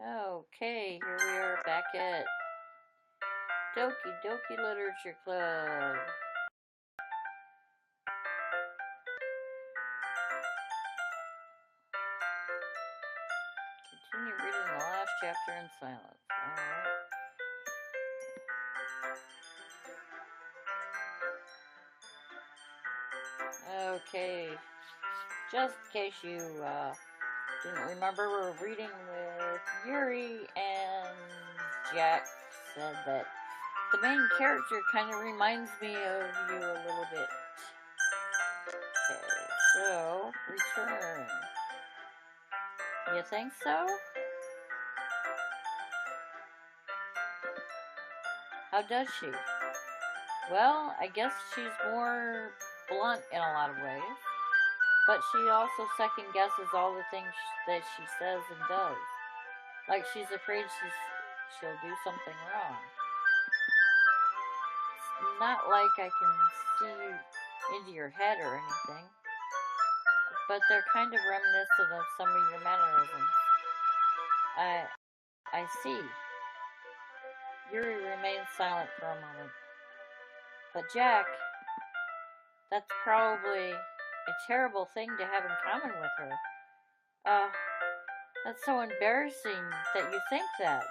Okay, here we are back at Doki Doki Literature Club. Continue reading the last chapter in silence. Alright. Okay, just in case you didn't remember, we're reading with Yuri, and Jack said that the main character kind of reminds me of you a little bit. Okay, so, return. You think so? How does she? Well, I guess she's more blunt in a lot of ways, but she also second guesses all the things that she says and does. Like she's afraid she'll do something wrong. It's not like I can see into your head or anything, but they're kind of reminiscent of some of your mannerisms. I see. Yuri remains silent for a moment. But Jack, that's probably a terrible thing to have in common with her. That's so embarrassing that you think that.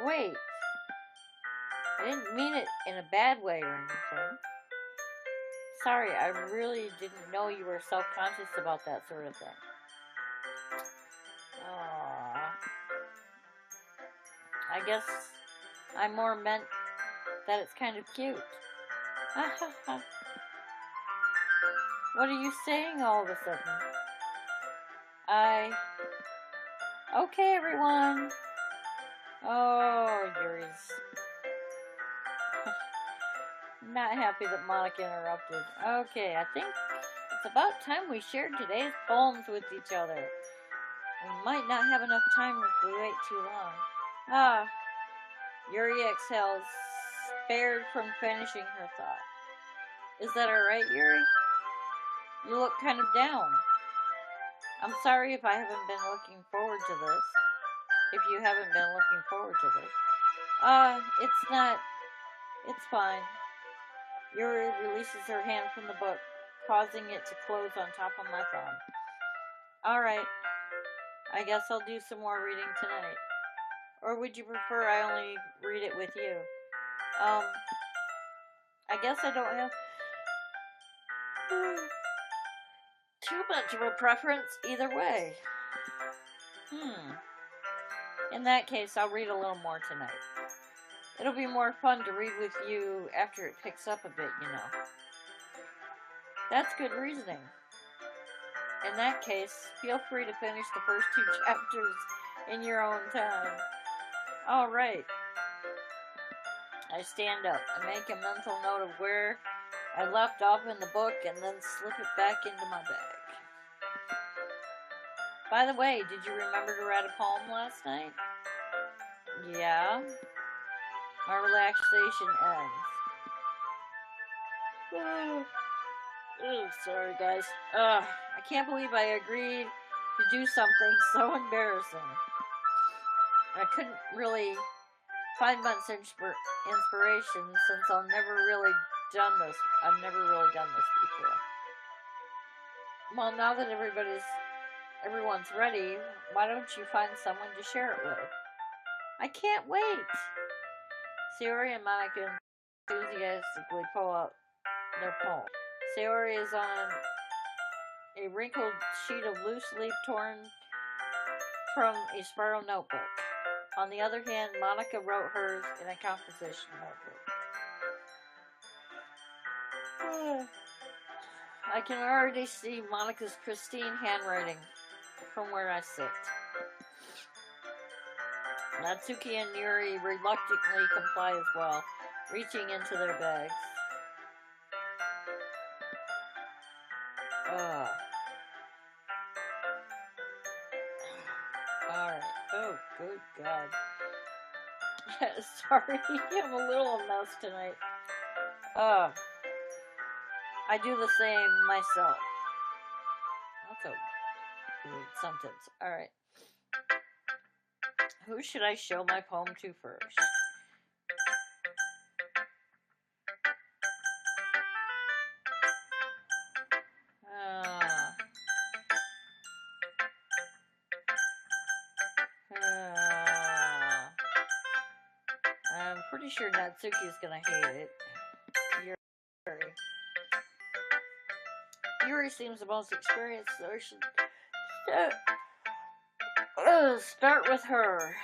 Wait, I didn't mean it in a bad way or anything. Sorry, I really didn't know you were self-conscious about that sort of thing. Aww. I guess I more meant that it's kind of cute. What are you saying all of a sudden? Okay, everyone. Oh, Yuri's not happy that Monica interrupted. Okay, I think it's about time we shared today's poems with each other. We might not have enough time if we wait too long. Yuri exhales, spared from finishing her thought. Is that alright, Yuri? You look kind of down. I'm sorry if I haven't been looking forward to this. If you haven't been looking forward to this. It's not. It's fine. Yuri releases her hand from the book, causing it to close on top of my thumb. Alright. I guess I'll do some more reading tonight. Or would you prefer I only read it with you? I guess I don't have too much of a preference either way. In that case, I'll read a little more tonight. It'll be more fun to read with you after it picks up a bit, you know. That's good reasoning. In that case, feel free to finish the first 2 chapters in your own time. Alright. I stand up. I make a mental note of where I left off in the book and then slip it back into my bag. By the way, did you remember to write a poem last night? Yeah. My relaxation ends. Sorry guys. I can't believe I agreed to do something so embarrassing. I couldn't really find much inspiration since I've never really done this before. Well, now that everyone's ready, why don't you find someone to share it with? I can't wait! Sayori and Monica enthusiastically pull out their poem. Sayori is on a wrinkled sheet of loose leaf torn from a spiral notebook. On the other hand, Monica wrote hers in a composition notebook. I can already see Monica's pristine handwriting from where I sit. Natsuki and Yuri reluctantly comply as well, reaching into their bags. Alright. Oh, good God. Sorry, I'm a little mess tonight. I do the same myself. That's a weird sentence. Alright. Who should I show my poem to first? Uh, uh, I'm pretty sure Natsuki's gonna hate it. Yuri. Yuri seems the most experienced, so I should start with her.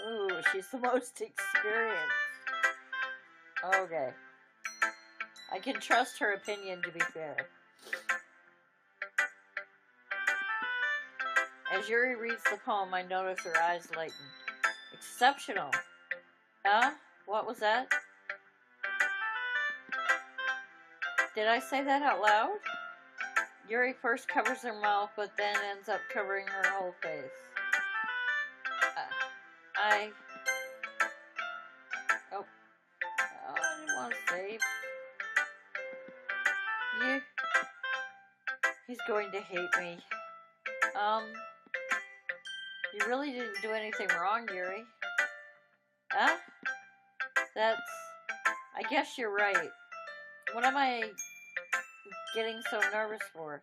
Ooh, she's the most experienced. Okay. I can trust her opinion, to be fair. As Yuri reads the poem, I notice her eyes lighten. Exceptional. Huh? What was that? Did I say that out loud? Yuri first covers her mouth, but then ends up covering her whole face. I didn't want to save. He's going to hate me. You really didn't do anything wrong, Yuri. Huh? I guess you're right. What am I getting so nervous for?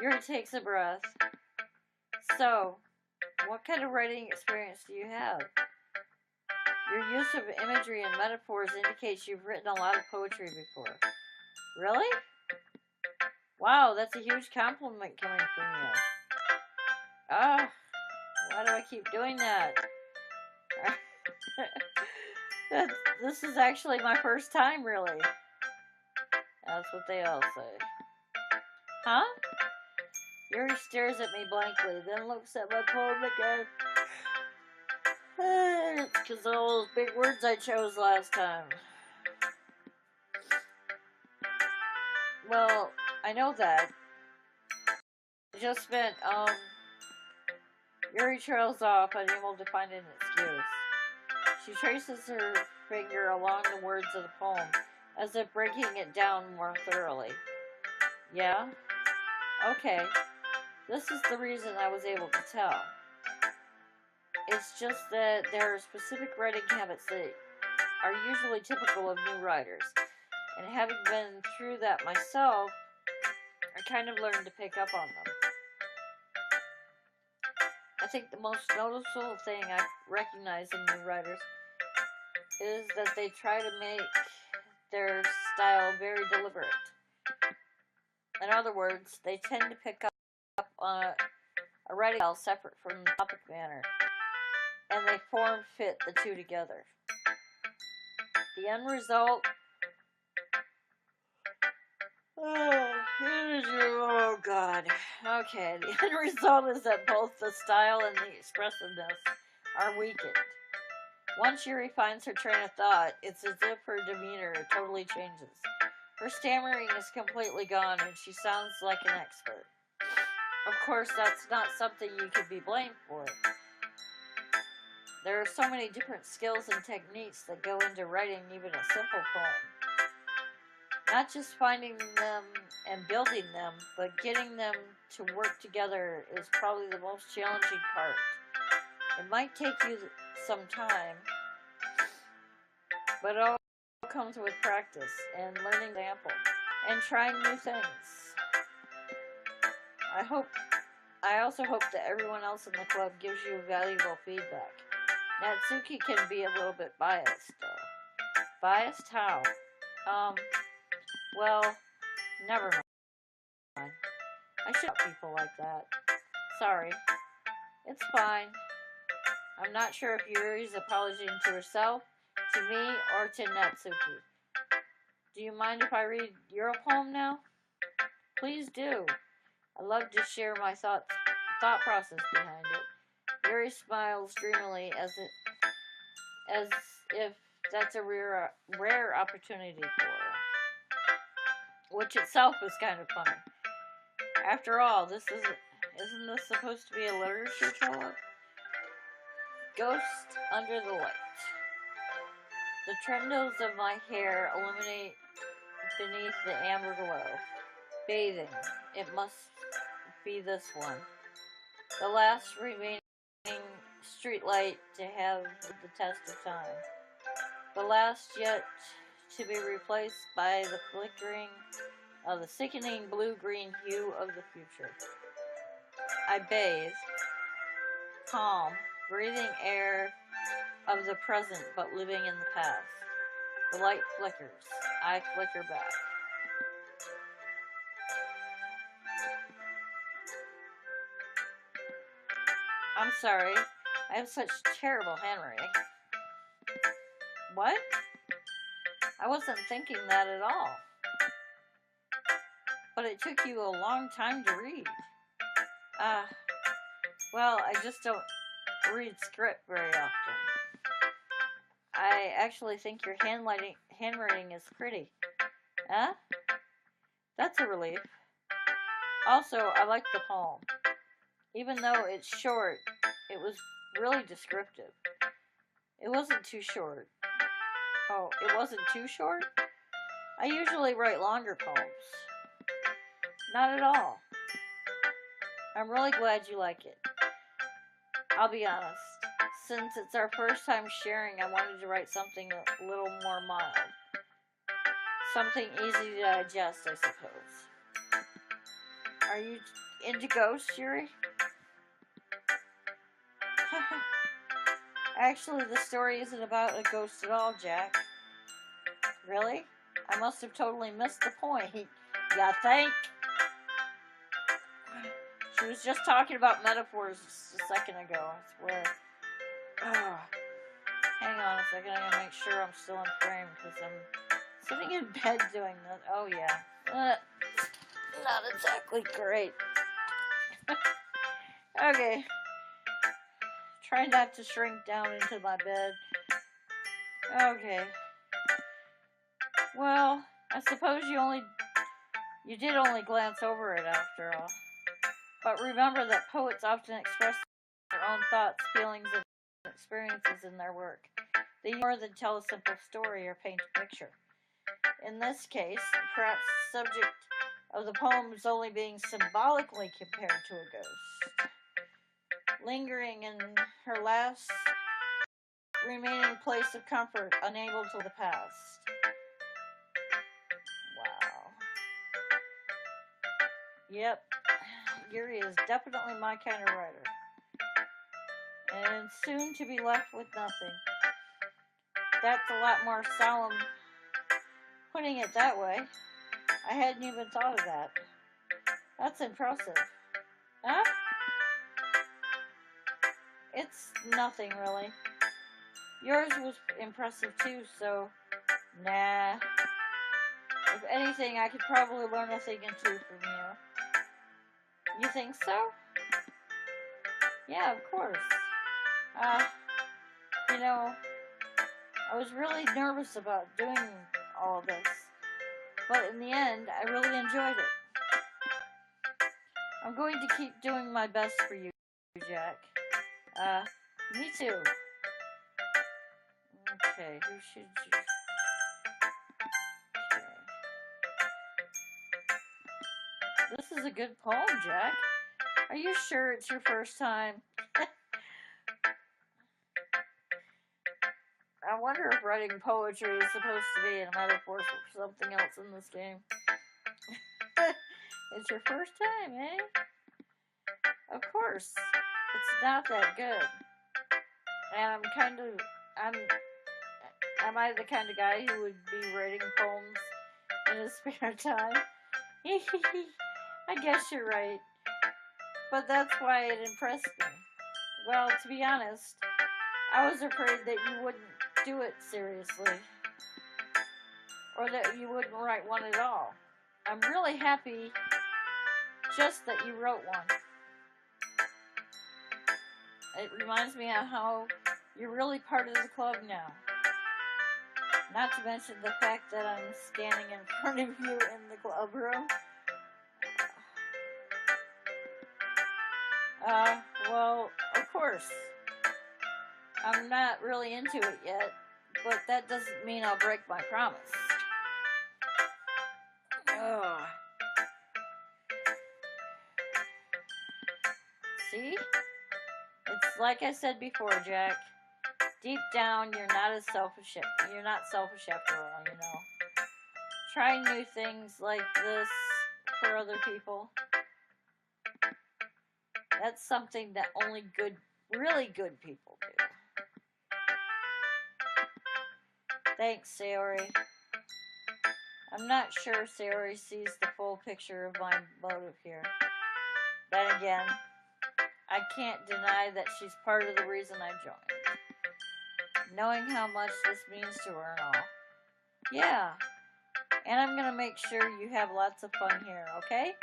Yuri takes a breath. So, what kind of writing experience do you have? Your use of imagery and metaphors indicates you've written a lot of poetry before. Really? Wow, that's a huge compliment coming from you. Why do I keep doing that? This is actually my first time, really. That's what they all say. Huh? Yuri stares at me blankly, then looks at my poem again. It's because of all those big words I chose last time. Well, I know that. I just meant, Yuri trails off, unable to find an excuse. She traces her finger along the words of the poem, as if breaking it down more thoroughly. Yeah? Okay. This is the reason I was able to tell. It's just that there are specific writing habits that are usually typical of new writers. And having been through that myself, I kind of learned to pick up on them. I think the most noticeable thing I recognize in new writers is that they try to make their style very deliberate. In other words, they tend to pick up on a writing style separate from the topic matter, and they form fit the two together. The end result... Oh, God. Okay, the end result is that both the style and the expressiveness are weakened. Once Yuri finds her train of thought, it's as if her demeanor totally changes. Her stammering is completely gone, and she sounds like an expert. Of course, that's not something you could be blamed for. There are so many different skills and techniques that go into writing even a simple poem. Not just finding them and building them, but getting them to work together is probably the most challenging part. It might take you some time, but it all comes with practice and learning example and trying new things. I also hope that everyone else in the club gives you valuable feedback. Natsuki can be a little bit biased, though. Biased how? Well, never mind. I shouldn't people like that. Sorry. It's fine. I'm not sure if Yuri's apologizing to herself, to me, or to Natsuki. Do you mind if I read your poem now? Please do. I love to share my thought process behind it. Yuri smiles dreamily as if that's a rare opportunity for her, which itself is kind of funny. After all, isn't this supposed to be a literature club? Ghost under the light. The trembles of my hair illuminate beneath the amber glow. Bathing. It must be this one. the last remaining streetlight to have the test of time, the last yet to be replaced by the flickering of the sickening blue-green hue of the future. I bathe, calm, breathing air of the present but living in the past. The light flickers. I flicker back. I'm sorry. I have such terrible handwriting. What? I wasn't thinking that at all. But it took you a long time to read. Well, I just don't read script very often. I actually think your handwriting is pretty. Huh? That's a relief. Also, I like the poem. Even though it's short, it was really descriptive. It wasn't too short. Oh, it wasn't too short? I usually write longer poems. Not at all. I'm really glad you like it. I'll be honest. Since it's our first time sharing, I wanted to write something a little more mild. Something easy to digest, I suppose. Are you into ghosts, Yuri? Actually, the story isn't about a ghost at all, Jack. Really? I must have totally missed the point. You think? She was just talking about metaphors a second ago, I swear. Hang on a second, I gotta make sure I'm still in frame, because I'm sitting in bed doing this. Oh, yeah. Not exactly great. Okay. Try not to shrink down into my bed. Okay. Well, I suppose you did only glance over it after all. But remember that poets often express their own thoughts, feelings, and experiences in their work. They use more than tell a simple story or paint a picture. In this case, perhaps the subject of the poem is only being symbolically compared to a ghost, lingering in her last remaining place of comfort, unable to the past. Wow. Yep, Yuri is definitely my kind of writer. And soon to be left with nothing. That's a lot more solemn putting it that way. I hadn't even thought of that. That's impressive. Huh? It's nothing, really. Yours was impressive, too, so... Nah. If anything, I could probably learn a thing or two from you. You think so? Yeah, of course. You know, I was really nervous about doing all of this. But in the end, I really enjoyed it. I'm going to keep doing my best for you, Jack. Me too. Okay, who should you... Okay. This is a good poem, Jack. Are you sure it's your first time? I wonder if writing poetry is supposed to be a metaphor for something else in this game. It's your first time, eh? Of course. It's not that good. And am I the kind of guy who would be writing poems in his spare time? I guess you're right. But that's why it impressed me. Well, to be honest, I was afraid that you wouldn't do it seriously. Or that you wouldn't write one at all. I'm really happy just that you wrote one. It reminds me of how you're really part of the club now. Not to mention the fact that I'm standing in front of you in the club room. Well, of course. I'm not really into it yet, but that doesn't mean I'll break my promise. See? It's like I said before, Jack. Deep down, you're not as selfish. You're not selfish after all, you know. Trying new things like this for other people. That's something that only really good people do. Thanks, Sayori. I'm not sure Sayori sees the full picture of my motive here. Then again, I can't deny that she's part of the reason I joined. Knowing how much this means to her and all. Yeah, and I'm gonna make sure you have lots of fun here, okay?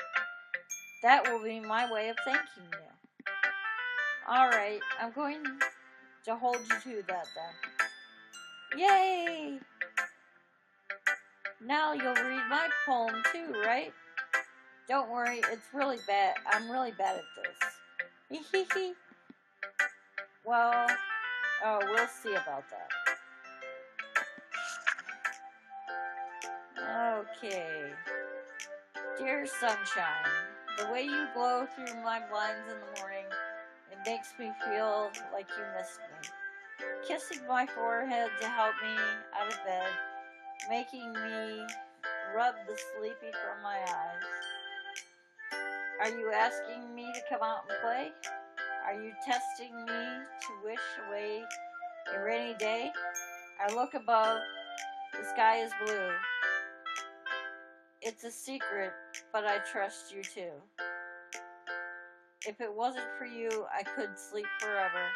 That will be my way of thanking you. Alright, I'm going to hold you to that then. Yay! Now you'll read my poem too, right? Don't worry, it's really bad. I'm really bad at this. Hee hee hee. Well, we'll see about that. Okay. Dear sunshine, the way you glow through my blinds in the morning, it makes me feel like you missed me. Kissing my forehead to help me out of bed, making me rub the sleepy from my eyes. Are you asking me to come out and play? Are you testing me to wish away a rainy day? I look above, the sky is blue. It's a secret, but I trust you too. If it wasn't for you, I could sleep forever.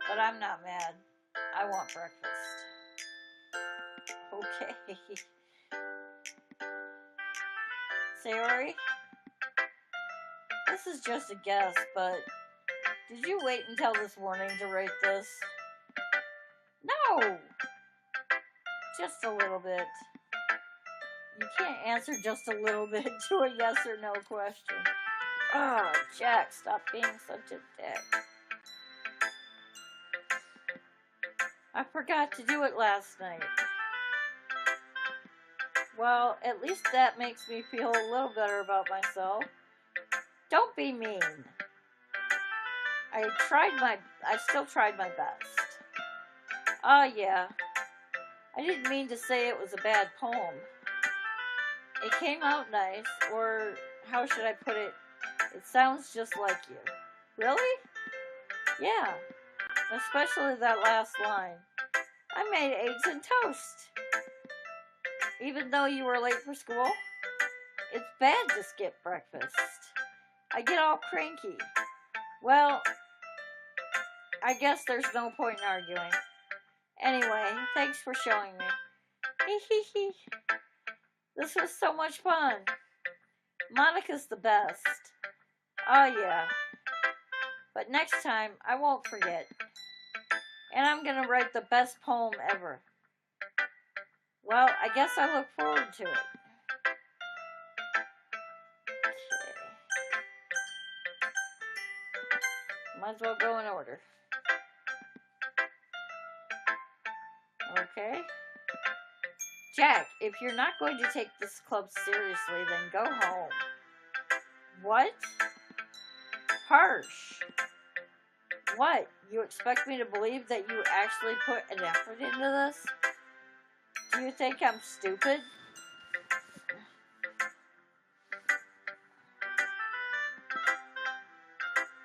But I'm not mad. I want breakfast. Okay. Sayori? This is just a guess, but did you wait until this morning to write this? No! Just a little bit. You can't answer just a little bit to a yes or no question. Ah, Jack, stop being such a dick. I forgot to do it last night. Well, at least that makes me feel a little better about myself. Don't be mean. I still tried my best. Yeah. I didn't mean to say it was a bad poem. It came out nice, or how should I put it? It sounds just like you. Really? Yeah. Especially that last line. I made eggs and toast. Even though you were late for school? It's bad to skip breakfast. I get all cranky. Well, I guess there's no point in arguing. Anyway, thanks for showing me. Hee hee hee. This was so much fun. Monica's the best. Oh yeah. But next time, I won't forget. And I'm gonna write the best poem ever. Well, I guess I look forward to it. Okay. Might as well go in order. Okay. Jack, if you're not going to take this club seriously, then go home. What? Harsh. What? You expect me to believe that you actually put an effort into this? Do you think I'm stupid?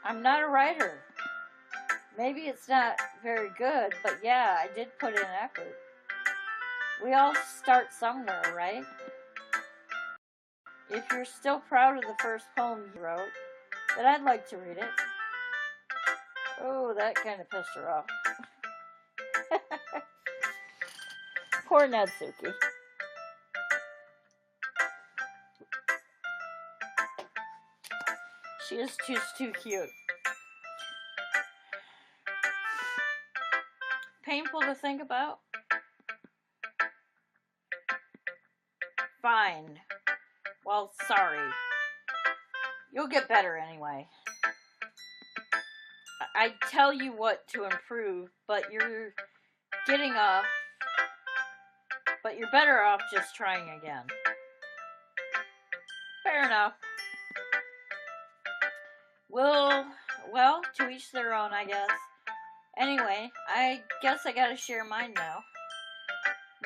I'm not a writer. Maybe it's not very good, but yeah, I did put in effort. We all start somewhere, right? If you're still proud of the first poem you wrote, then I'd like to read it. Oh, that kind of pissed her off. Poor Natsuki. She is just too cute. Painful to think about? Fine. Well, sorry. You'll get better anyway. I tell you what to improve, but you're better off just trying again. Fair enough. We'll Well, to each their own, I guess. Anyway, I guess I gotta share mine now.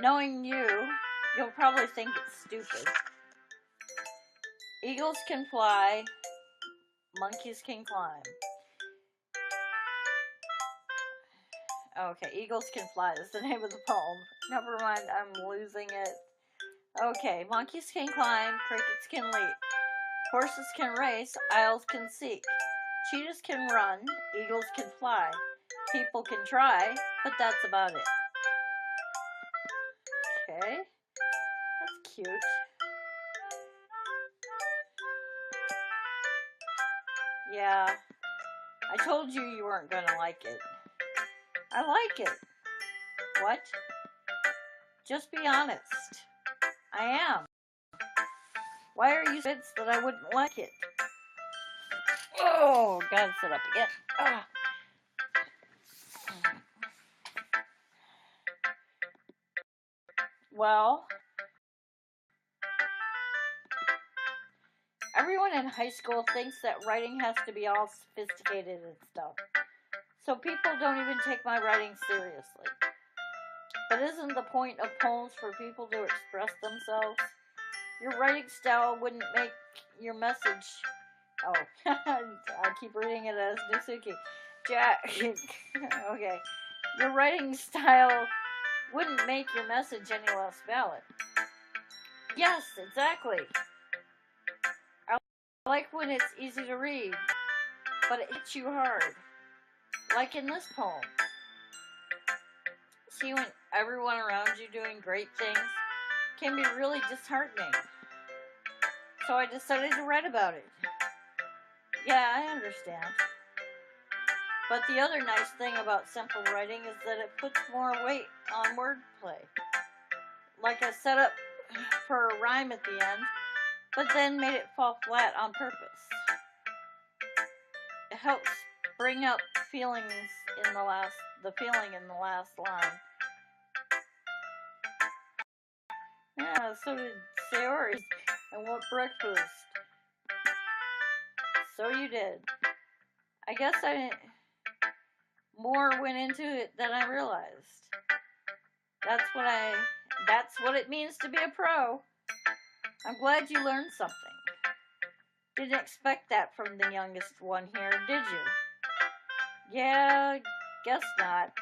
Knowing you, you'll probably think it's stupid. Eagles can fly, monkeys can climb. Okay, Eagles Can Fly is the name of the poem. Never mind, I'm losing it. Okay, monkeys can climb, crickets can leap, horses can race, owls can seek, cheetahs can run, eagles can fly, people can try, but that's about it. Okay, that's cute. Yeah, I told you you weren't gonna like it. I like it. What? Just be honest. I am. Why are you convinced that I wouldn't like it? Oh, gotta sit up again. Ah. Well, everyone in high school thinks that writing has to be all sophisticated and stuff. So people don't even take my writing seriously. But isn't the point of poems for people to express themselves? Your writing style wouldn't make your message. Oh, I keep reading it as Nisuki. Jack. Okay. Your writing style wouldn't make your message any less valid. Yes, exactly. I like when it's easy to read, but it hits you hard. Like in this poem. See, when everyone around you doing great things can be really disheartening. So I decided to write about it. Yeah, I understand. But the other nice thing about simple writing is that it puts more weight on wordplay. Like I set up for a rhyme at the end, but then made it fall flat on purpose. It helps bring up feelings in the feeling in the last line. Yeah, so did Sayori. And what breakfast? So you did. I guess more went into it than I realized. That's what it means to be a pro. I'm glad you learned something. Didn't expect that from the youngest one here, did you? Yeah, guess not.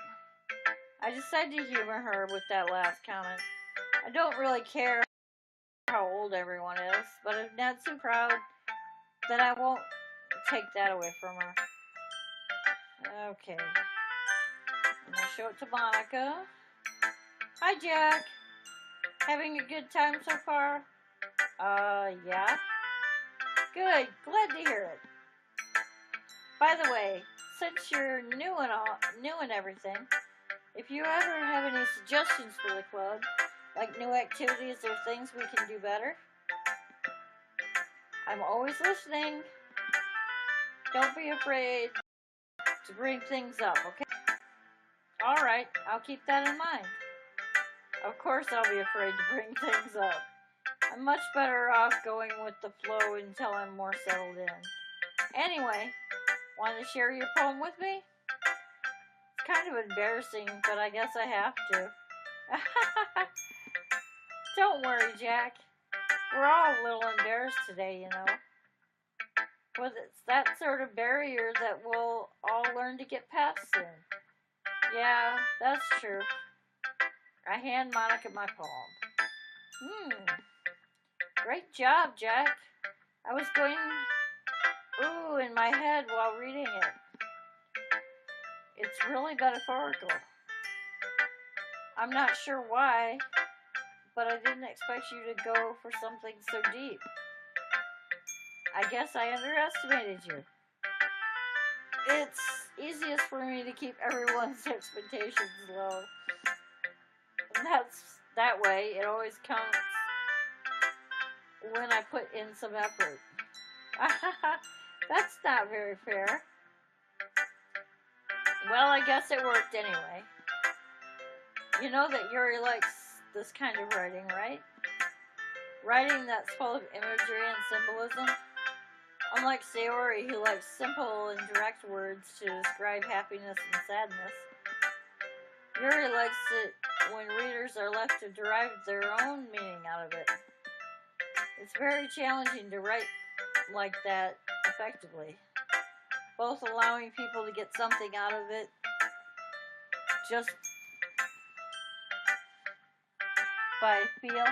I decided to humor her with that last comment. I don't really care how old everyone is, but I'm not so proud that I won't take that away from her. Okay. I'm gonna show it to Monica. Hi, Jack. Having a good time so far? Yeah. Good. Glad to hear it. By the way, since you're new and everything, if you ever have any suggestions for the club, like new activities or things we can do better, I'm always listening. Don't be afraid to bring things up, okay? Alright, I'll keep that in mind. Of course I'll be afraid to bring things up. I'm much better off going with the flow until I'm more settled in. Anyway, want to share your poem with me? It's kind of embarrassing, but I guess I have to. Don't worry, Jack. We're all a little embarrassed today, you know. But it's that sort of barrier that we'll all learn to get past soon. Yeah, that's true. I hand Monica my poem. Great job, Jack. I was going ooh in my head while reading it. It's really metaphorical. I'm not sure why, but I didn't expect you to go for something so deep. I guess I underestimated you. It's easiest for me to keep everyone's expectations low. And that way, it always counts when I put in some effort. That's not very fair. Well, I guess it worked anyway. You know that Yuri likes this kind of writing, right? Writing that's full of imagery and symbolism. Unlike Sayori, who likes simple and direct words to describe happiness and sadness, Yuri likes it when readers are left to derive their own meaning out of it. It's very challenging to write like that effectively, both allowing people to get something out of it just by feel,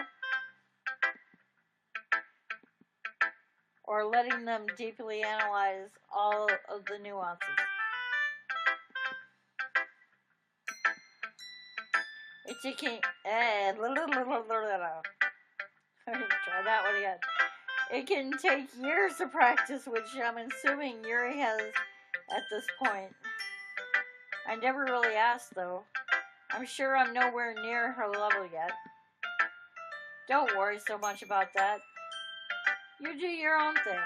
or letting them deeply analyze all of the nuances. It's a king. Try that one again. It can take years to practice, which I'm assuming Yuri has at this point. I never really asked, though. I'm sure I'm nowhere near her level yet. Don't worry so much about that. You do your own thing.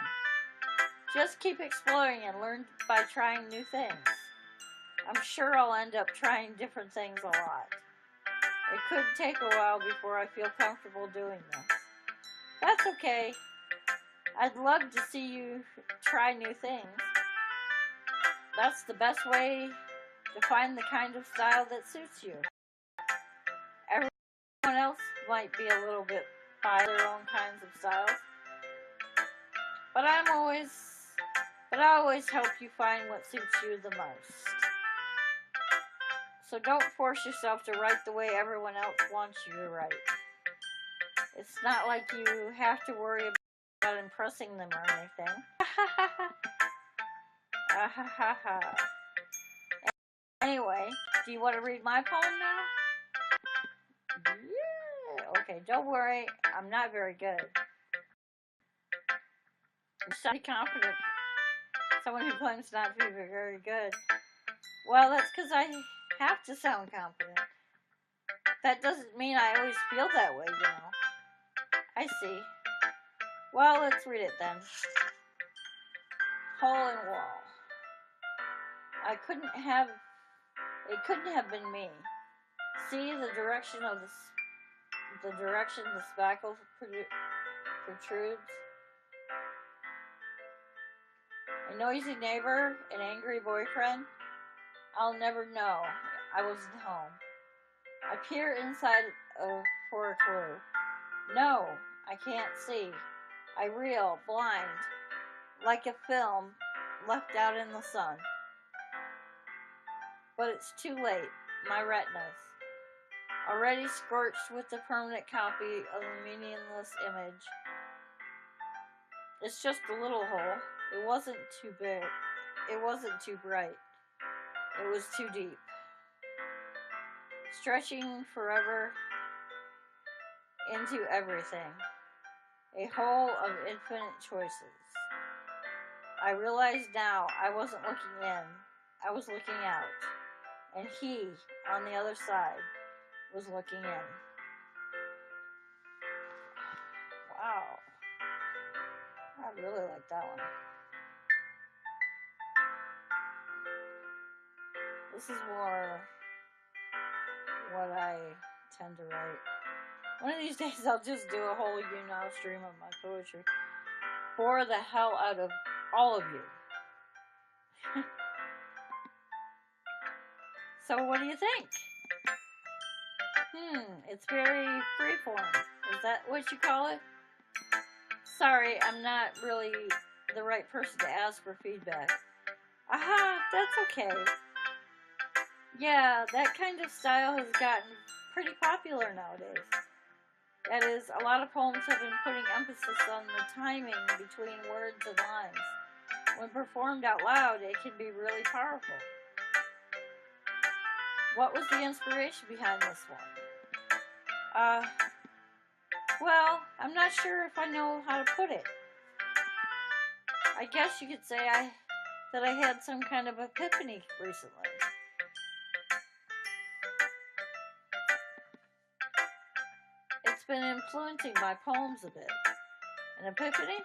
Just keep exploring and learn by trying new things. I'm sure I'll end up trying different things a lot. It could take a while before I feel comfortable doing this. That's okay. I'd love to see you try new things. That's the best way to find the kind of style that suits you. Everyone else might be a little bit by their own kinds of styles, but I always help you find what suits you the most. So don't force yourself to write the way everyone else wants you to write. It's not like you have to worry about impressing them or anything. Anyway, do you want to read my poem now? Yeah. Okay, don't worry. I'm not very good. I'm so confident. Someone who claims not to be very good. Well, that's because I have to sound confident. That doesn't mean I always feel that way, you know. I see. Well, let's read it then. Hole in wall. It couldn't have been me. See the direction the spackle protrudes. A noisy neighbor, an angry boyfriend. I'll never know. I wasn't home. I peer inside for a clue. No, I can't see. I reel, blind, like a film left out in the sun. But it's too late. My retinas, already scorched with the permanent copy of a meaningless image. It's just a little hole. It wasn't too big. It wasn't too bright. It was too deep. Stretching forever into everything. A hole of infinite choices. I realize now I wasn't looking in. I was looking out. And he, on the other side, was looking in. Wow. I really like that one. This is more what I tend to write. One of these days I'll just do a whole now stream of my poetry. Bore the hell out of all of you. So what do you think? It's very freeform. Is that what you call it? Sorry, I'm not really the right person to ask for feedback. Aha, that's okay. Yeah, that kind of style has gotten pretty popular nowadays. That is, a lot of poems have been putting emphasis on the timing between words and lines. When performed out loud, it can be really powerful. What was the inspiration behind this one? Well, I'm not sure if I know how to put it. I guess you could say that I had some kind of epiphany recently. It's been influencing my poems a bit. An epiphany?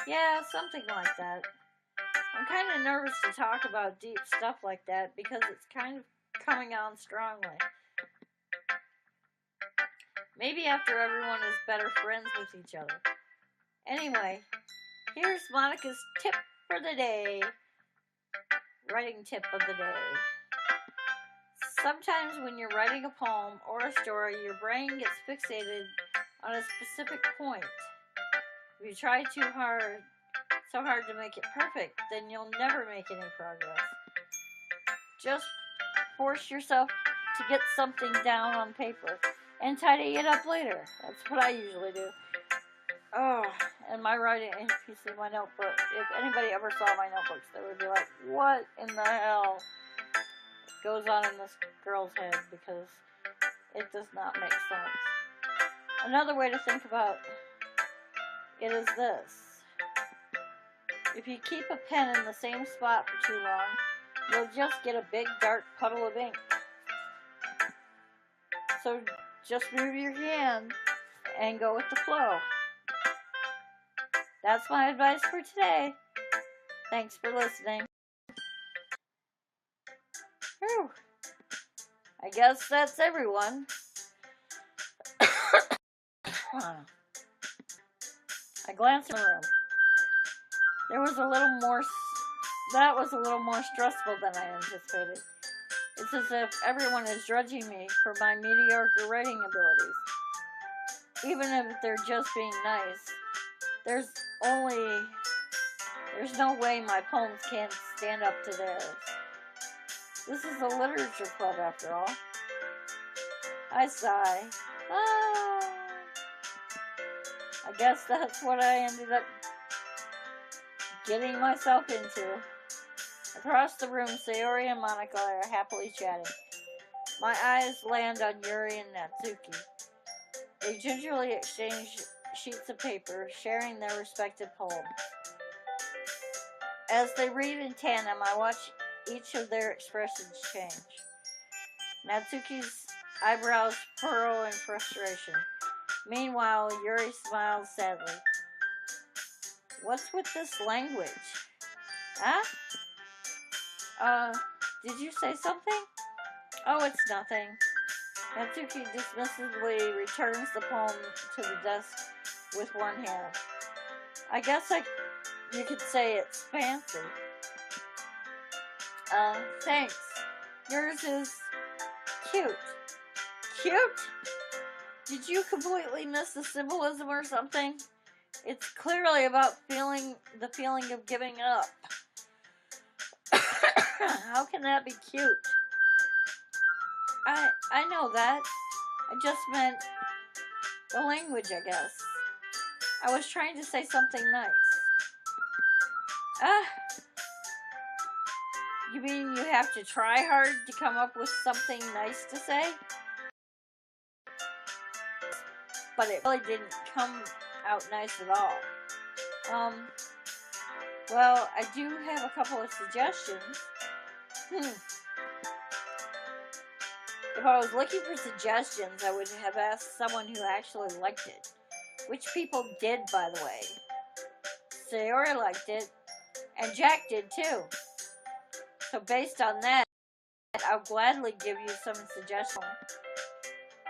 Yeah, something like that. I'm kind of nervous to talk about deep stuff like that because it's kind of coming on strongly. Maybe after everyone is better friends with each other. Anyway, Here's Monica's tip for the day. Writing tip of the day. Sometimes when you're writing a poem or a story, your brain gets fixated on a specific point. If you try so hard to make it perfect, then you'll never make any progress. Just force yourself to get something down on paper and tidy it up later. That's what I usually do. Oh, and my writing, if you see my notebook, if anybody ever saw my notebooks, they would be like, what in the hell goes on in this girl's head, because it does not make sense. Another way to think about it is this. If you keep a pen in the same spot for too long, you'll just get a big dark puddle of ink. So just move your hand and go with the flow. That's my advice for today. Thanks for listening. Whew. I guess that's everyone. I glanced in the room. That was a little more stressful than I anticipated. It's as if everyone is judging me for my mediocre writing abilities. Even if they're just being nice, there's no way my poems can't stand up to theirs. This is a literature club after all. I sigh. I guess that's what I ended up getting myself into. Across the room, Sayori and Monica are happily chatting. My eyes land on Yuri and Natsuki. They gingerly exchange sheets of paper, sharing their respective poems. As they read in tandem, I watch each of their expressions change. Natsuki's eyebrows furrow in frustration. Meanwhile, Yuri smiles sadly. What's with this language? Huh? Did you say something? Oh, it's nothing. Natsuki dismissively returns the poem to the desk with one hand. I guess you could say it's fancy. Thanks. Yours is cute. Cute? Did you completely miss the symbolism or something? It's clearly about the feeling of giving up. How can that be cute? I know that. I just meant the language, I guess. I was trying to say something nice. You mean you have to try hard to come up with something nice to say? But it really didn't come out nice at all. Well, I do have a couple of suggestions. If I was looking for suggestions, I would have asked someone who actually liked it. Which people did, by the way. Sayori liked it, and Jack did too. So based on that, I'll gladly give you some suggestions.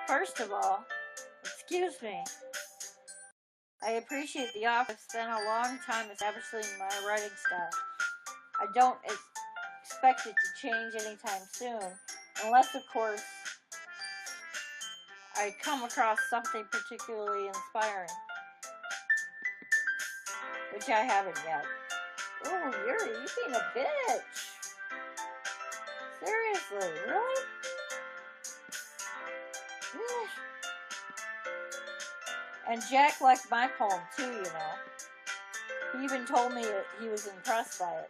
First of all, excuse me. I appreciate the offer. I've spent a long time establishing my writing style. I don't expect it to change anytime soon, unless, of course, I come across something particularly inspiring, which I haven't yet. Oh, Yuri, you being a bitch. Seriously, really? And Jack liked my poem too, you know. He even told me that he was impressed by it.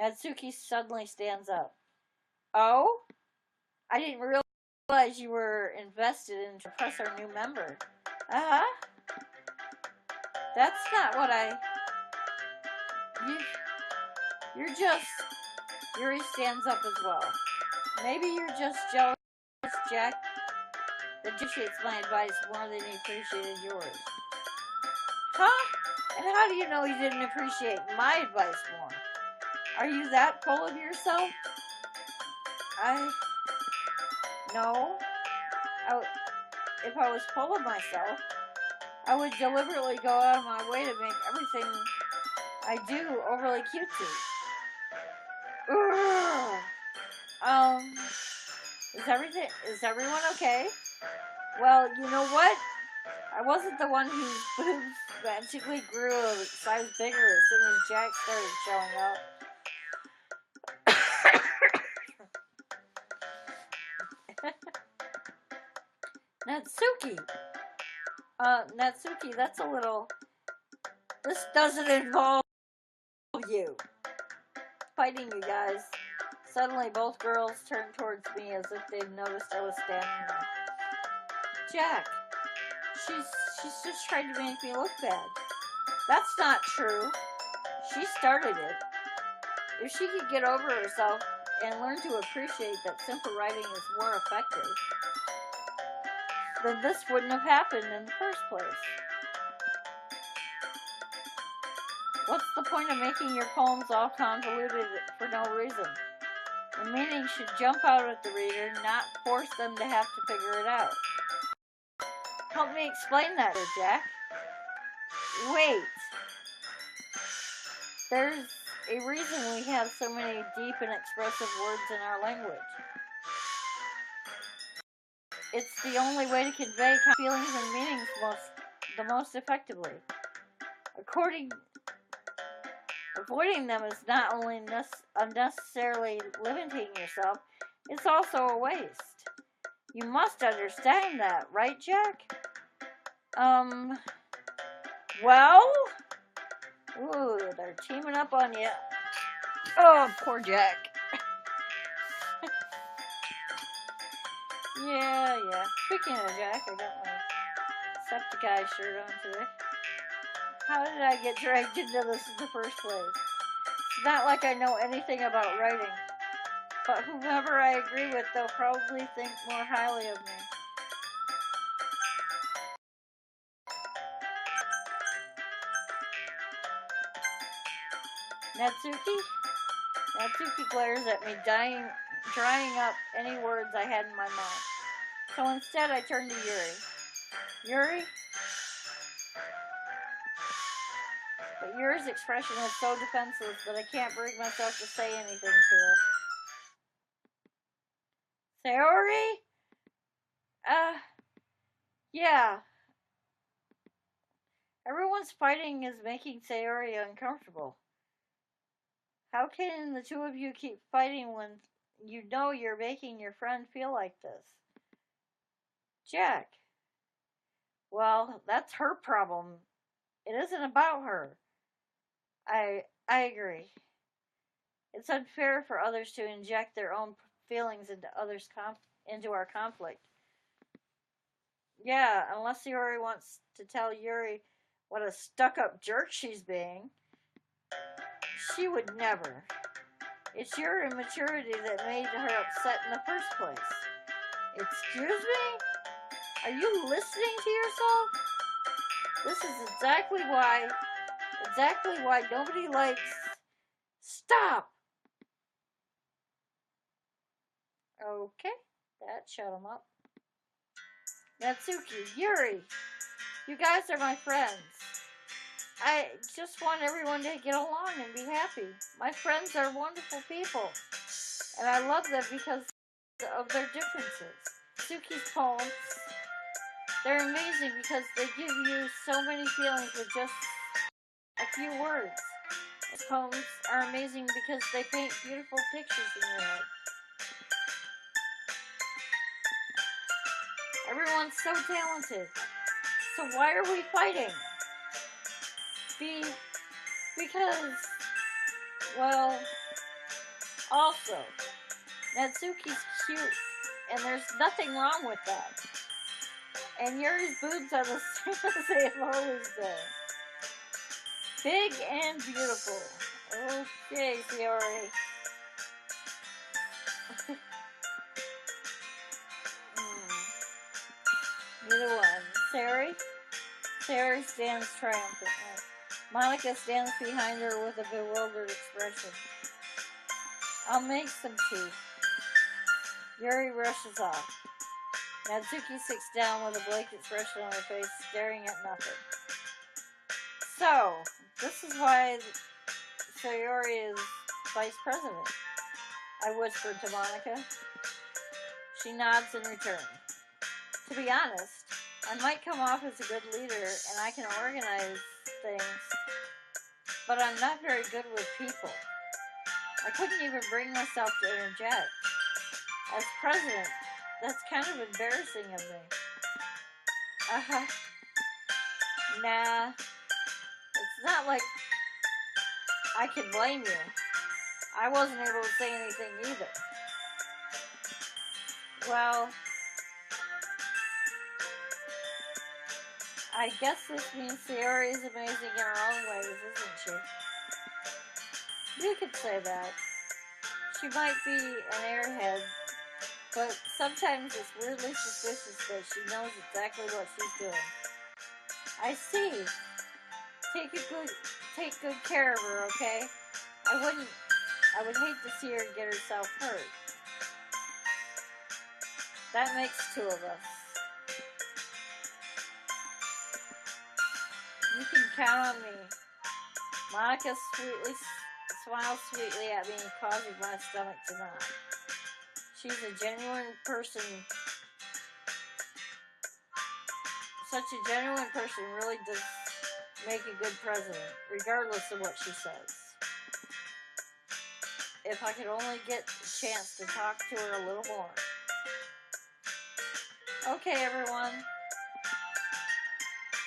Natsuki suddenly stands up. Oh? I didn't realize you were invested in to impress our new member. Uh-huh. That's not what You're just... Yuri stands up as well. Maybe you're just jealous, Jack, that appreciates my advice more than he appreciated yours. Huh? And how do you know you didn't appreciate my advice more? Are you that full of yourself? No. If I was full of myself, I would deliberately go out of my way to make everything I do, overly cutesy. Ugh. Um, is everyone okay? Well, you know what? I wasn't the one whose boobs magically grew a size bigger as soon as Jack started showing up. Natsuki! Natsuki, that's a little... This doesn't involve you. Fighting, you guys. Suddenly, both girls turned towards me as if they'd noticed I was standing there. Jack, she's just trying to make me look bad. That's not true. She started it. If she could get over herself and learn to appreciate that simple writing is more effective, then this wouldn't have happened in the first place. What's the point of making your poems all convoluted for no reason? The meaning should jump out at the reader, not force them to have to figure it out. Help me explain that, Jack. Wait. There's a reason we have so many deep and expressive words in our language. It's the only way to convey feelings and meanings the most effectively. Avoiding them is not only unnecessarily limiting yourself, it's also a waste. You must understand that, right, Jack? Well? Ooh, they're teaming up on you. Oh, poor Jack. Yeah. Speaking of Jack, I got my Septiceye shirt on today. How did I get dragged into this in the first place? It's not like I know anything about writing. But whomever I agree with, they'll probably think more highly of me. Natsuki glares at me, drying up any words I had in my mouth. So instead I turn to Yuri. Yuri? But Yuri's expression is so defenseless that I can't bring myself to say anything to her. Sayori? Yeah. Everyone's fighting is making Sayori uncomfortable. How can the two of you keep fighting when you know you're making your friend feel like this? Jack. Well, that's her problem. It isn't about her. I agree. It's unfair for others to inject their own feelings into our conflict. Yeah, unless Yuri wants to tell Yuri what a stuck-up jerk she's being. She would never. It's your immaturity that made her upset in the first place. Excuse me? Are you listening to yourself? This is exactly why nobody likes... Stop! Okay, that shut him up. Natsuki, Yuri, you guys are my friends. I just want everyone to get along and be happy. My friends are wonderful people, and I love them because of their differences. Natsuki's poems, they're amazing because they give you so many feelings with just a few words. His poems are amazing because they paint beautiful pictures in your head. Everyone's so talented. So why are we fighting? Because, well, also, Natsuki's cute, and there's nothing wrong with that. And Yuri's boobs are the same as they have always been. Big and beautiful. Okay, Sayori. Neither one. Sayori stands triumphantly. Monica stands behind her with a bewildered expression. I'll make some tea. Yuri rushes off. Natsuki sits down with a blank expression on her face, staring at nothing. So, this is why Sayori is vice president, I whispered to Monica. She nods in return. To be honest, I might come off as a good leader and I can organize things, but I'm not very good with people. I couldn't even bring myself to interject. As president, that's kind of embarrassing of me. Nah, it's not like I can blame you. I wasn't able to say anything either. Well, I guess this means Sayori is amazing in her own ways, isn't she? You could say that. She might be an airhead, but sometimes it's weirdly suspicious that she knows exactly what she's doing. I see. Take good care of her, okay? I would hate to see her get herself hurt. That makes two of us. You can count on me. Monica smiles sweetly at me, causing my stomach to knot. She's a genuine person. Such a genuine person really does make a good president, regardless of what she says. If I could only get a chance to talk to her a little more. Okay, everyone.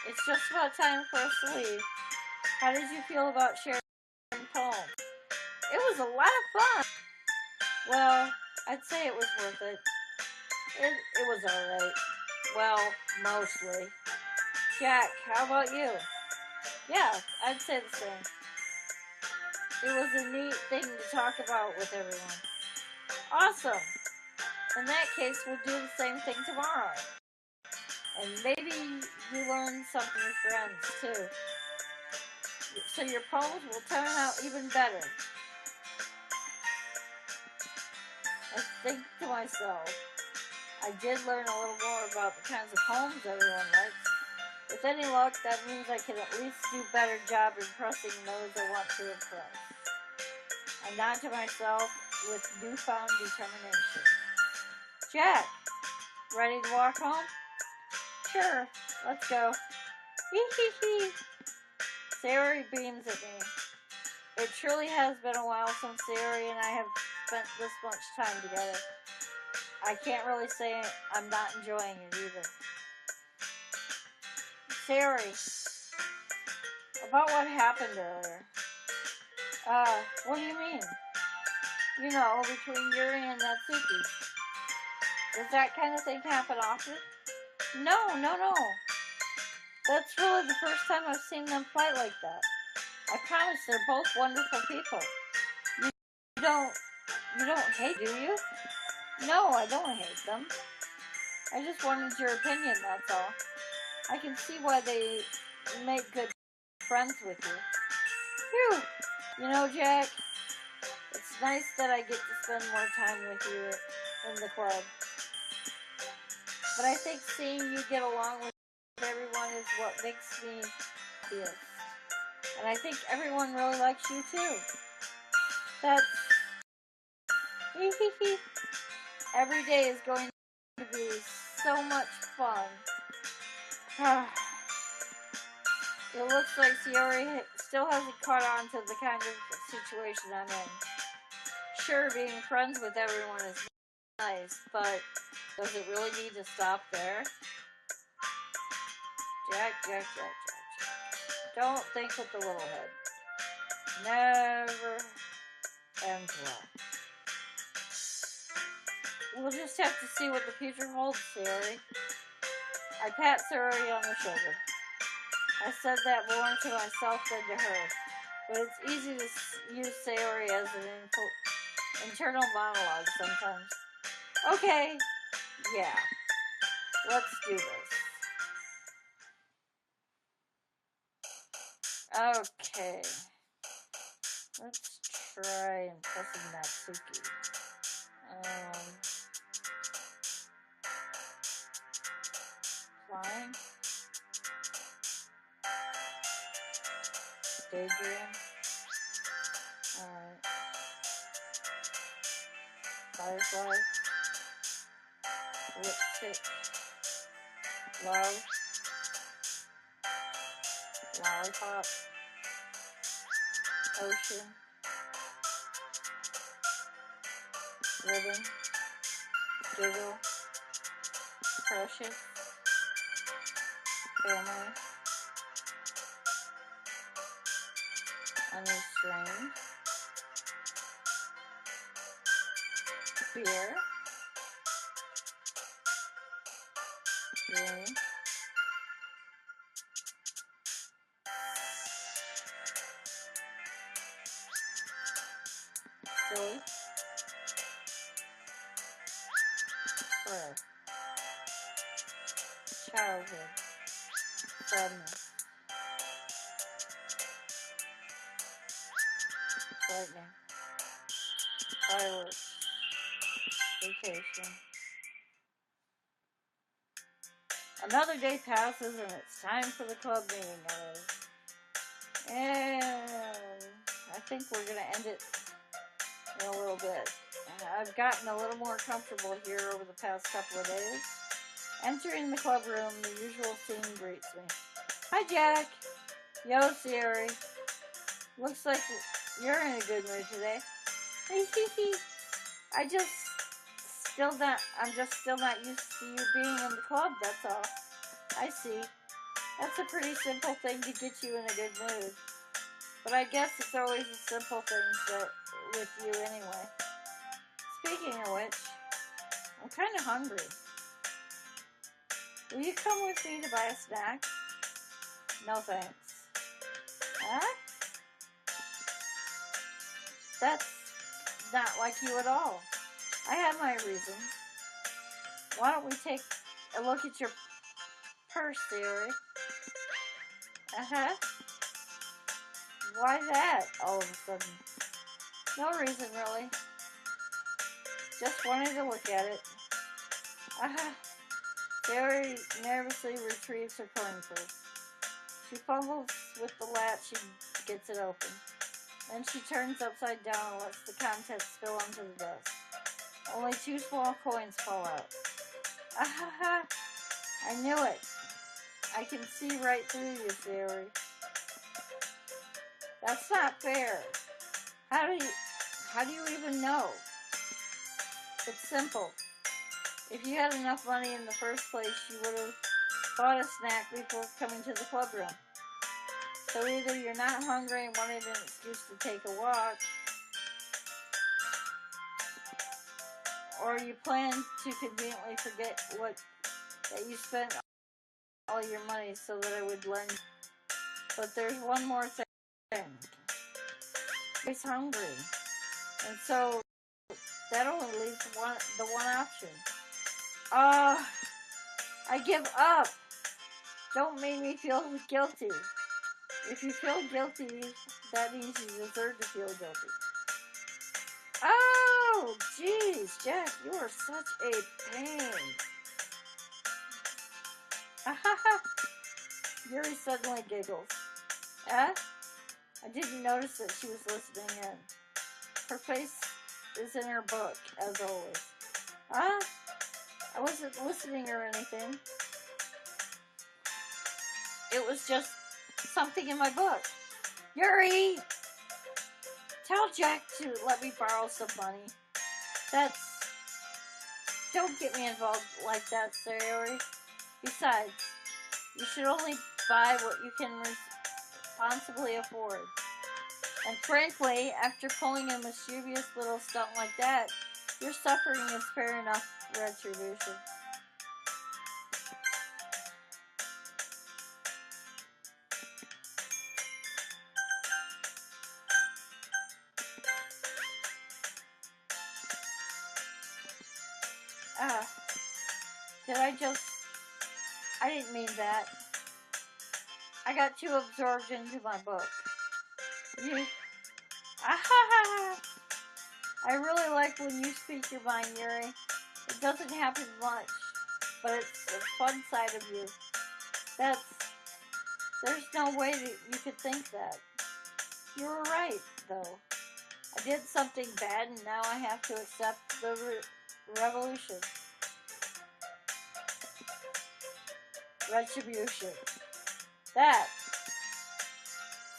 It's just about time for us to leave. How did you feel about sharing poems? It was a lot of fun. Well, I'd say it was worth it. It was alright. Well, mostly. Jack, how about you? Yeah, I'd say the same. It was a neat thing to talk about with everyone. Awesome. In that case, we'll do the same thing tomorrow. And maybe you learn something with friends, too. So your poems will turn out even better. I think to myself, I did learn a little more about the kinds of poems everyone likes. With any luck, that means I can at least do a better job impressing those I want to impress. I nod to myself with newfound determination. Jack, ready to walk home? Sure, let's go. Hee hee hee. Sayori beams at me. It truly has been a while since Sayori and I have spent this much time together. I can't really say I'm not enjoying it either. Sayori, about what happened earlier. What do you mean? You know, between Yuri and Natsuki. Does that kind of thing happen often? No. That's really the first time I've seen them fight like that. I promise they're both wonderful people. You don't hate, do you? No, I don't hate them. I just wanted your opinion, that's all. I can see why they make good friends with you. Phew! You know, Jack, it's nice that I get to spend more time with you in the club. But I think seeing you get along with everyone is what makes me happiest. And I think everyone really likes you too. That's... Every day is going to be so much fun. It looks like Sayori still hasn't caught on to the kind of situation I'm in. Sure, being friends with everyone is nice, but does it really need to stop there? Jack. Don't think with the little head. Never ends well. We'll just have to see what the future holds, Sayori. I pat Sayori on the shoulder. I said that more to myself than to her, but it's easy to use Sayori as an internal monologue sometimes. Okay, yeah, let's do this. Okay, let's try impressing Natsuki. Flying. Daydream. Firefly, lipstick, love, lollipop, ocean, ribbon, giggle, precious, family, unrestrained, fear, dream, silly, prayer, childhood, sadness, lightning, fireworks, vacation. Another day passes and it's time for the club meeting, guys. And I think we're going to end it in a little bit. I've gotten a little more comfortable here over the past couple of days. Entering the club room, the usual scene greets me. Hi, Jack. Yo, Siri. Looks like you're in a good mood today. I'm just still not used to you being in the club, that's all. I see. That's a pretty simple thing to get you in a good mood. But I guess it's always the simple things that with you anyway. Speaking of which, I'm kind of hungry. Will you come with me to buy a snack? No thanks. Huh? That's not like you at all. I have my reasons. Why don't we take a look at your purse, Theory? Uh-huh. Why that, all of a sudden? No reason, really. Just wanted to look at it. Uh-huh. Theory nervously retrieves her coin purse. She fumbles with the latch and gets it open. Then she turns upside down and lets the contents spill onto the desk. Only 2 small coins fall out. Ah, I knew it. I can see right through you, Theory. That's not fair. How do you even know? It's simple. If you had enough money in the first place, you would have bought a snack before coming to the club room. So either you're not hungry and wanted an excuse to take a walk, or you plan to conveniently forget that you spent all your money so that I would lend. But there's one more thing. He's hungry. And so that only leaves the one option. I give up. Don't make me feel guilty. If you feel guilty, that means you deserve to feel guilty. Oh, jeez, Jack, you are such a pain. Yuri suddenly giggles. I didn't notice that she was listening in. Her face is in her book, as always. I wasn't listening or anything. It was just something in my book. Yuri! Tell Jack to let me borrow some money. Don't get me involved like that, Sir Yuri. Besides, you should only buy what you can responsibly afford. And frankly, after pulling a mischievous little stunt like that, your suffering is fair enough retribution. I didn't mean that. I got too absorbed into my book. I really like when you speak your mind, Yuri. It doesn't happen much, but it's the fun side of you. There's no way that you could think that. You were right, though. I did something bad and now I have to accept the revolution. Retribution. That.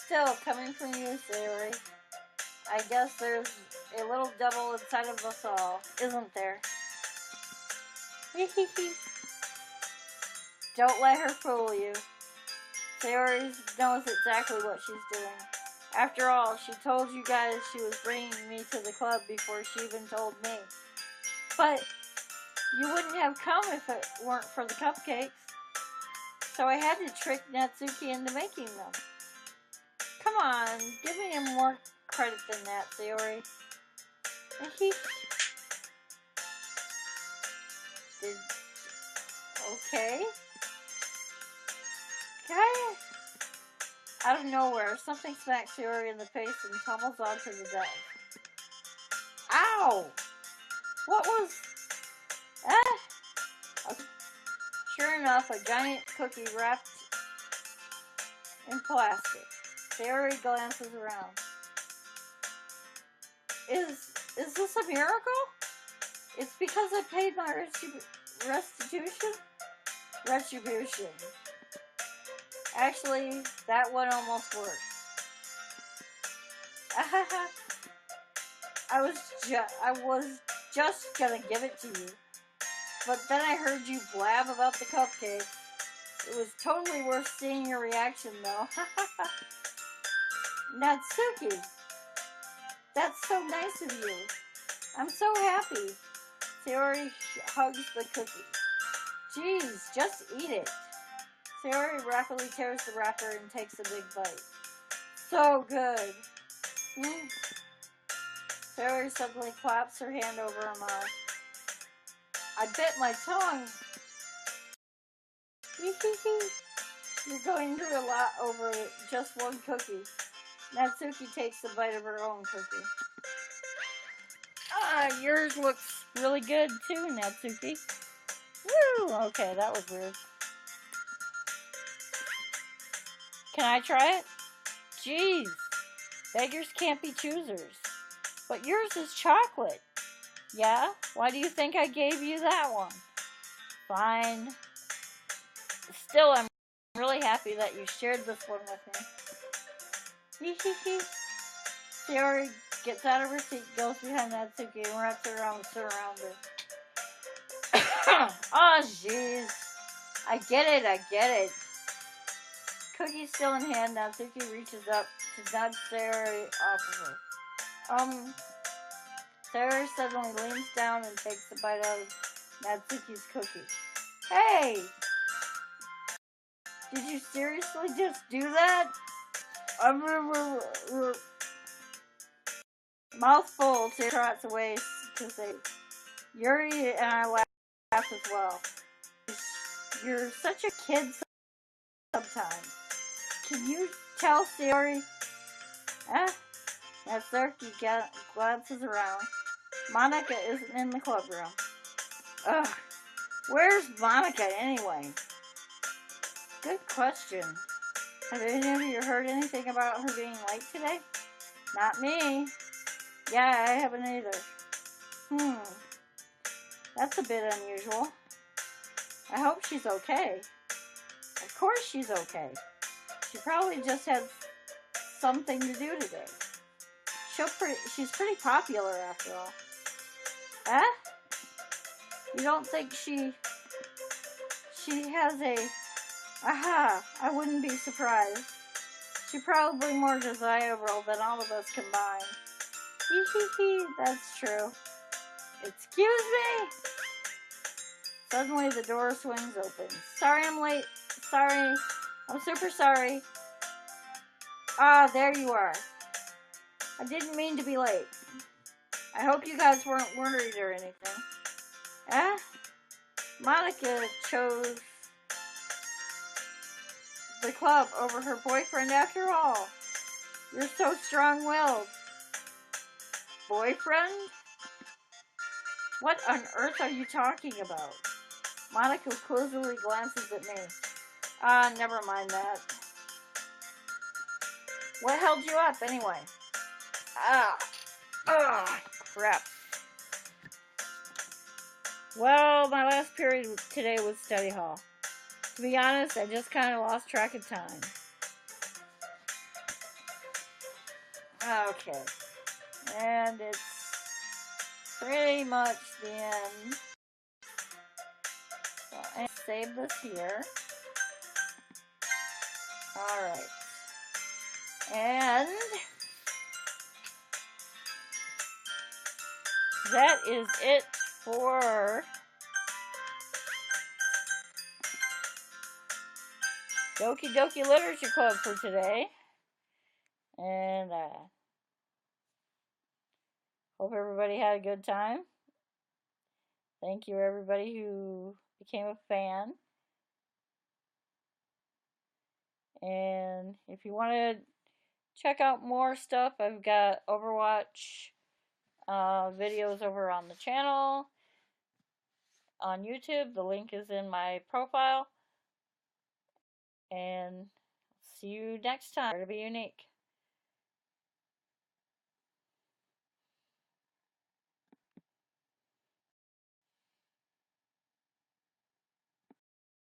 Still coming from you, Sayori. I guess there's a little devil inside of us all, isn't there? Don't let her fool you. Sayori knows exactly what she's doing. After all, she told you guys she was bringing me to the club before she even told me. But you wouldn't have come if it weren't for the cupcakes. So I had to trick Natsuki into making them. Come on, give me more credit than that, Sayori. Okay. Out of nowhere, something smacks Sayori in the face and tumbles onto the desk. Ow! What was... Okay. Sure enough, a giant cookie wrapped in plastic. Sayori glances around. Is this a miracle? It's because I paid my restitution? Retribution. Actually, that one almost worked. I was just gonna give it to you. But then I heard you blab about the cupcake. It was totally worth seeing your reaction, though. Natsuki! That's so nice of you. I'm so happy. Sayori hugs the cookie. Jeez, just eat it. Sayori rapidly tears the wrapper and takes a big bite. So good. Sayori suddenly claps her hand over her mouth. I bit my tongue. You're going through a lot over just one cookie. Natsuki takes a bite of her own cookie. Yours looks really good too, Natsuki. Woo! Okay, that was weird. Can I try it? Jeez, beggars can't be choosers. But yours is chocolate. Yeah? Why do you think I gave you that one? Fine. Still, I'm really happy that you shared this one with me. Sayori gets out of her seat, goes behind Natsuki, and wraps her arms around her. Oh, jeez. I get it. Cookie still in hand, Natsuki reaches up to nudge Sayori off of her. Sayori suddenly leans down and takes a bite out of Natsuki's cookie. Hey! Did you seriously just do that? Mouthful, Sayori trots away to say, Yuri and I laugh as well. You're such a kid sometimes. Can you tell Sayori? Natsuki glances around. Monica isn't in the club room. Ugh. Where's Monica anyway? Good question. Have any of you heard anything about her being late today? Not me. Yeah, I haven't either. That's a bit unusual. I hope she's okay. Of course she's okay. She probably just had something to do today. She's pretty popular after all. You don't think she has a... Aha! I wouldn't be surprised. She's probably more desirable than all of us combined. That's true. Excuse me? Suddenly the door swings open. Sorry I'm late. Sorry. I'm super sorry. There you are. I didn't mean to be late. I hope you guys weren't worried or anything. Monica chose the club over her boyfriend after all. You're so strong-willed. Boyfriend? What on earth are you talking about? Monica closely glances at me. Never mind that. What held you up anyway? Ah, crap. Well, my last period today was study hall. To be honest, I just kind of lost track of time. Okay. And it's pretty much the end. So I save this here. Alright. And that is it for Doki Doki Literature Club for today. And hope everybody had a good time. Thank you, everybody who became a fan. And if you want to check out more stuff, I've got Overwatch videos over on the channel on YouTube. The link is in my profile. And see you next time. Dare to be unique.